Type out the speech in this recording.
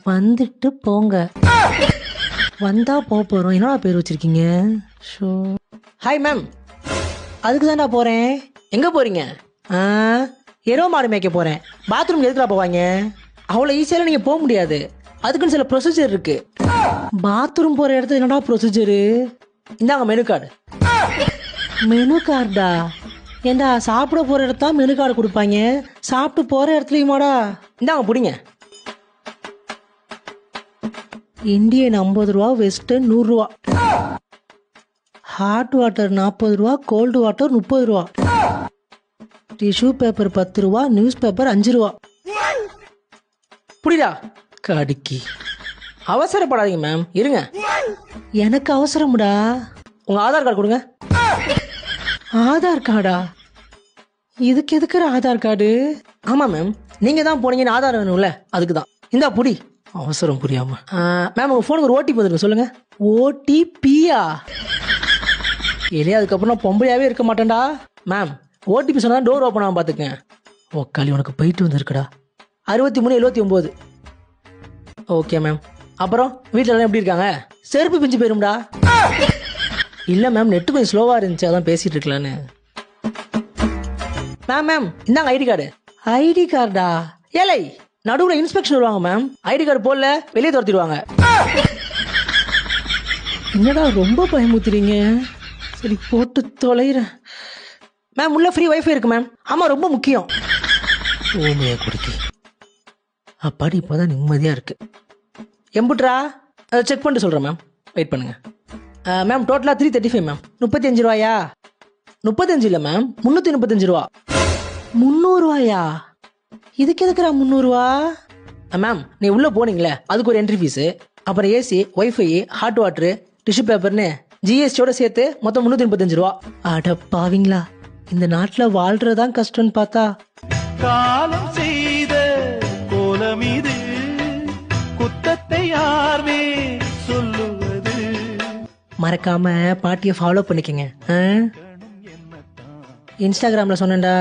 வந்துட்டு போங்க. வந்தா போறோம். என்னடா பேர் வச்சிருக்கீங்க? ஷோ. Hi ma'am. அதுக்கு தான்டா போறேன். எங்க போறீங்க? எரோ மாடு மேய்க்க போறேன். பாத்ரூம் எதுக்குடா போவாங்க? அவ்வளோ ஈஸியால நீங்க போக முடியாது. அதுக்குன்னு சில ப்ரொசீஜர் இருக்கு. பாத்ரூம் போற இடத்துல என்னடா ப்ரொசீஜரு? இந்தாங்க மெனு கார்டு. மெனு கார்டா? ஏண்டா சாப்பிட போற இடத்தா மெனு கார்டு கொடுப்பாங்க, சாப்பிட்டு போற இடத்துலயுமாடா? இந்தாங்க புடிங்க. இந்தியன் 50 ரூபா, வெஸ்டர்ன் 100 ரூபா, ஹாட் வாட்டர் 40 ரூபா, கோல்டு வாட்டர் 30 ரூபா, டிஷ்யூ பேப்பர் 10 ரூபா, நியூஸ் பேப்பர் 5 ரூபா. புரியுதா? கடுக்கி. அவசரப்படாதீங்க மேம், இருங்க. எனக்கு அவசரம்டா. உங்க ஆதார் கார்டு கொடுங்க. ஆதார் கார்டா? இதுக்கு எதுக்குற ஆதார் கார்டு? ஆமா மேம், நீங்க தான் போனீங்கன்னு ஆதார் வேணும்ல, அதுக்கு தான். இந்தா புடி. அவசரம் புரியாம. மேம் உங்க போனுக்கு ஒரு ஓடிபி வந்துருக்கு, சொல்லுங்க. ஓடிபியா? இல்லையா அதுக்கப்புறம் நான் பொம்பளையாவே இருக்க மாட்டேன்டா. மேம் ஓடிபி சொன்னா டோர் ஓப்பன் ஆகும் பாத்துக்கங்க. ஓக்காளி உனக்கு போயிட்டு வந்திருக்குடா. 6379. Okay ma'am. அப்புறம் வீட்டில் எல்லாம் எப்படி இருக்காங்க? செருப்பு பிஞ்சு போயிரும்டா. இல்லை மேம், நெட்டு கொஞ்சம் ஸ்லோவாக இருந்துச்சு, அதான் பேசிட்டு இருக்கலான்னு. மேம் இந்தாங்க ஐடி கார்டு. ஐடி கார்டா? ஏலை நடுவில் இன்ஸ்பெக்ஷன் வருவாங்க மேம். ஐடி கார்டு போடல வெளியே துரத்திடுவாங்க. என்னடா ரொம்ப பயமுத்துறீங்க? சரி போட்டு தொலைகிறேன். மேம் உள்ள ஃப்ரீ வைஃபை இருக்கு மேம். ஆமாம் ரொம்ப முக்கியம். ஓமையை கொடுக்கி அப்பாடி இப்போதான் நிம்மதியாக இருக்கு. எம்புட்ரா அதை செக் பண்ணிட்டு சொல்கிறேன் மேம், வெயிட் பண்ணுங்க. மேம் டோட்டலாக 335 மேம். 35 ரூபாயா? 35 இல்லை மேம், 335 ரூபா. 300 ரூபாயா? இதுக்கு எதுக்குறா 300 ரூபா? மேம் நீ உள்ளே போனீங்களே அதுக்கு ஒரு என்ட்ரி ஃபீஸு, அப்புறம் AC, wifi, hot water, tissue பேப்பர்னு ஜிஎஸ்டியோட சேர்த்து மொத்தம் 335 ரூபா. அட பாவீங்களா, இந்த நாட்டில் வாழ்றதான் கஷ்டம்னு பார்த்தா காலம் செய்த கோலம் இது, குத்தத்தை யாருமே சொல்லுவது. மறக்காம பாட்டியை ஃபாலோ பண்ணிக்கங்க. இன்ஸ்டாகிராமில் சொன்னேன்டா.